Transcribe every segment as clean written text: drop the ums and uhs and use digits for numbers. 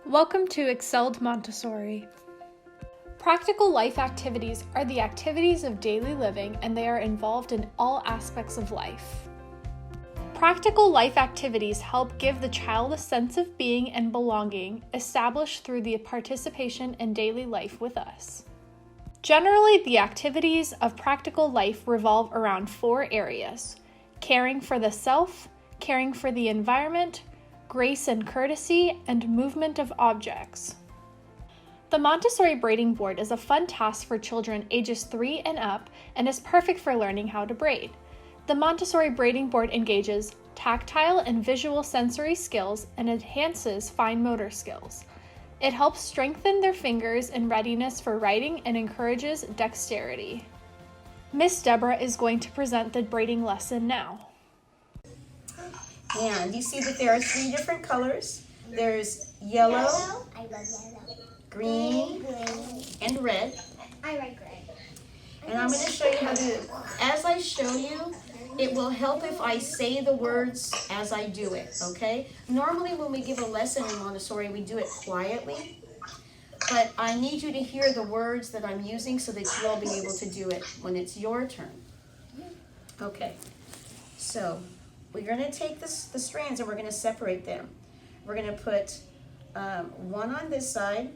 Welcome to Excelled Montessori. Practical life activities are the activities of daily living, and they are involved in all aspects of life. Practical life activities help give the child a sense of being and belonging established through the participation in daily life with us. Generally, the activities of practical life revolve around 4 areas: caring for the self, caring for the environment, grace and courtesy, and movement of objects. The Montessori Braiding Board is a fun task for children ages 3 and up and is perfect for learning how to braid. The Montessori Braiding Board engages tactile and visual sensory skills and enhances fine motor skills. It helps strengthen their fingers in readiness for writing and encourages dexterity. Miss Deborah is going to present the braiding lesson now. And you see that there are 3 different colors. There's yellow, I love yellow, green, and red. I like red. And I'm going to show you how to, as I show you, it will help if I say the words as I do it, okay? Normally when we give a lesson in Montessori, we do it quietly. But I need you to hear the words that I'm using so that you'll be able to do it when it's your turn. Okay, so we're going to take the strands and we're going to separate them. We're going to put 1 on this side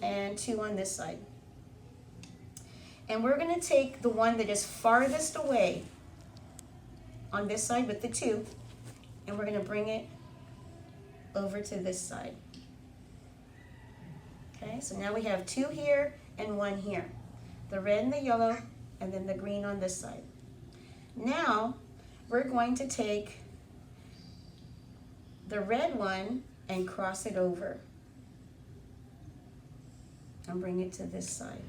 and 2 on this side. And we're going to take the one that is farthest away on this side with the 2, and we're going to bring it over to this side. Okay, so now we have 2 here and 1 here. The red and the yellow, and then the green on this side. Now, we're going to take the red one and cross it over and bring it to this side.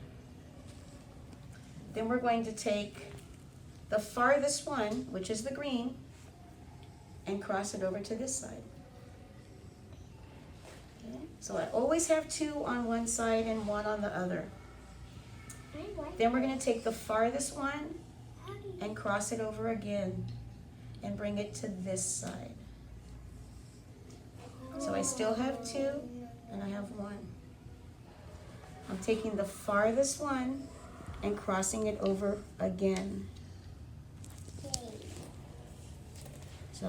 Then we're going to take the farthest one, which is the green, and cross it over to this side. Okay? So I always have 2 on one side and 1 on the other. Then we're going to take the farthest one and cross it over again and bring it to this side. So I still have 2 and I have 1. I'm taking the farthest one and crossing it over again. So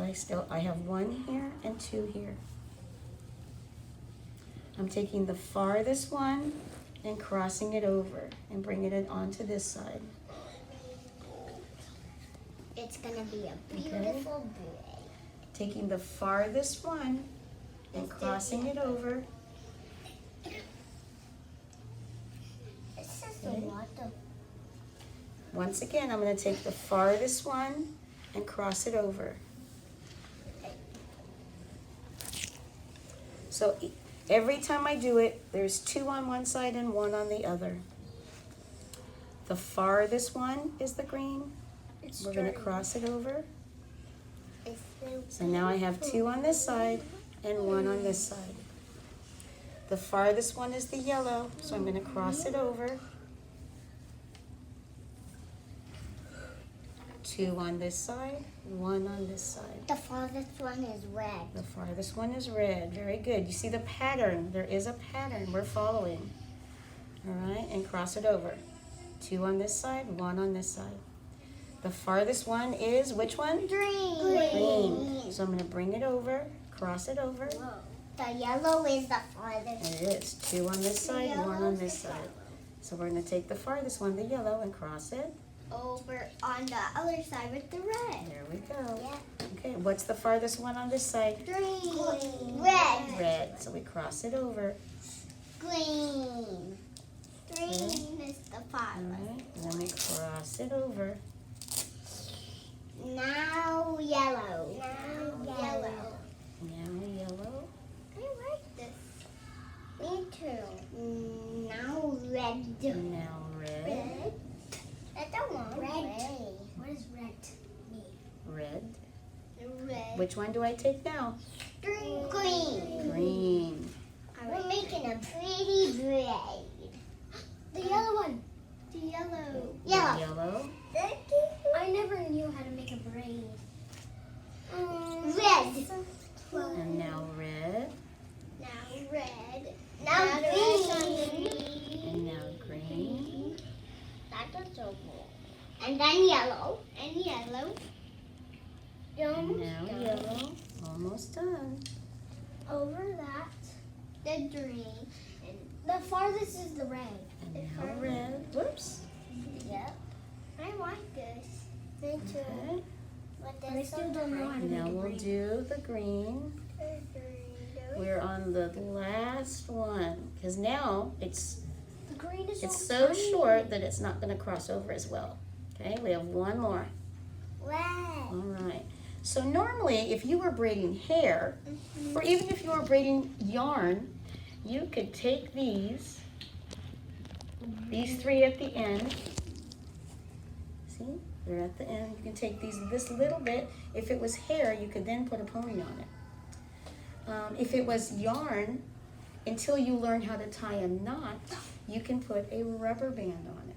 I have 1 here and 2 here. I'm taking the farthest one and crossing it over and bringing it onto this side. It's gonna be a beautiful braid. Taking the farthest one and crossing it over. It's just a lot of. Once again, I'm going to take the farthest one and cross it over. So every time I do it, there's 2 on one side and 1 on the other. The farthest one is the green. We're going to cross it over. So now I have 2 on this side and 1 on this side. The farthest one is the yellow, so I'm going to cross it over. 2 on this side, 1 on this side. The farthest one is red. The farthest one is red. Very good. You see the pattern. There is a pattern we're following. All right, and cross it over. 2 on this side, 1 on this side. The farthest one is which one? Green. So I'm going to bring it over, cross it over. Whoa. The yellow is the farthest. It is. 2 on this side, 1 on this side. So we're going to take the farthest one, the yellow, and cross it over on the other side with the red. There we go. Yeah. Okay, what's the farthest one on this side? Green. Red. Red. So we cross it over. Green. Green is the All farthest. right, and then we cross it over. Now yellow. Now yellow. Now yellow. I like this. Me too. Now red. Now red. I don't want red. What does red mean? Red. Red. Which one do I take now? Green. Green. We're making a pretty braid. The yellow one. The yellow. Yellow. Yellow. I never knew how to make a braid. Red. And now red. Now red. Now green. And now green. That's so cool. And then yellow. And yellow. And now yellow. Almost done. Over that, the green. And the farthest is the red. And now red. Whoops. Yep. I like this. Me too. Okay. But I still don't know how to Now make we'll do the green. We're on the last one because now it's so short that it's not going to cross over as well. Okay, we have one more. Wow. All right. So normally, if you were braiding hair, or even if you were braiding yarn, you could take these three at the end. See, they're at the end. You can take this little bit. If it was hair, you could then put a pony on it. If it was yarn, until you learn how to tie a knot, you can put a rubber band on it.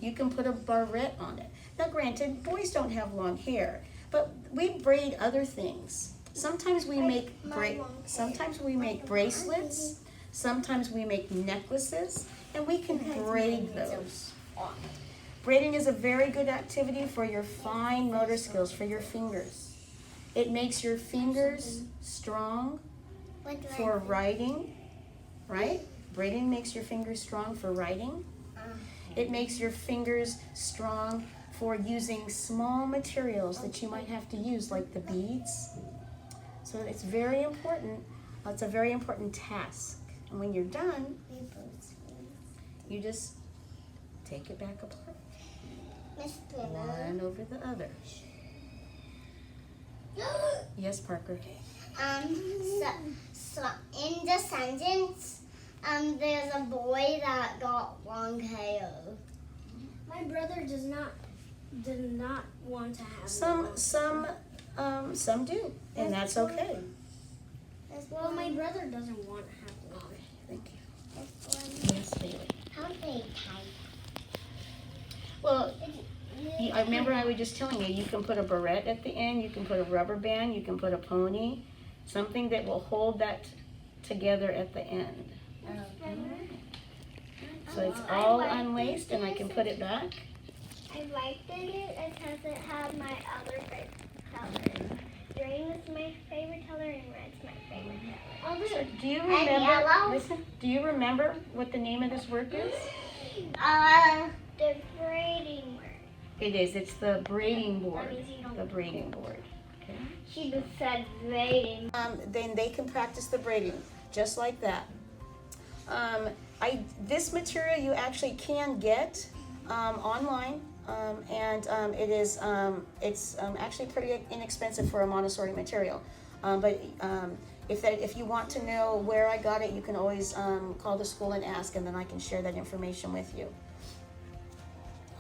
You can put a barrette on it. Now granted, boys don't have long hair, but we braid other things. Sometimes we make bracelets, sometimes we make necklaces, and we can braid those. Braiding is a very good activity for your fine motor skills, for your fingers. It makes your fingers strong for writing, right? Braiding makes your fingers strong for writing. It makes your fingers strong for using small materials that you might have to use, like the beads. So it's very important. It's a very important task. And when you're done, you just take it back apart. One over the other. Yes, Parker. So in the sentence, there's a boy that got long hair. My brother did not want to have Some do, and that's okay. Well, my brother doesn't want to have long. Thank you. Yes, Bailey. How they tie? Well, I remember I was just telling you, you can put a barrette at the end, you can put a rubber band, you can put a pony, something that will hold that together at the end. So it's all unlaced and I can put it back. I liked it because it had my other favorite color. Green is my favorite color and red's my favorite color. So do you And remember? yellow? Listen, do you remember what the name of this work is? The braiding work. It is. It's the braiding board. The braiding board. Okay. She just said braiding. Then they can practice the braiding just like that. This material you actually can get online, and it's actually pretty inexpensive for a Montessori material. But if you want to know where I got it, you can always call the school and ask, and then I can share that information with you.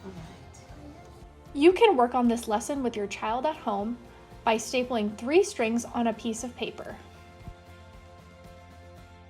All right. You can work on this lesson with your child at home by stapling 3 strings on a piece of paper.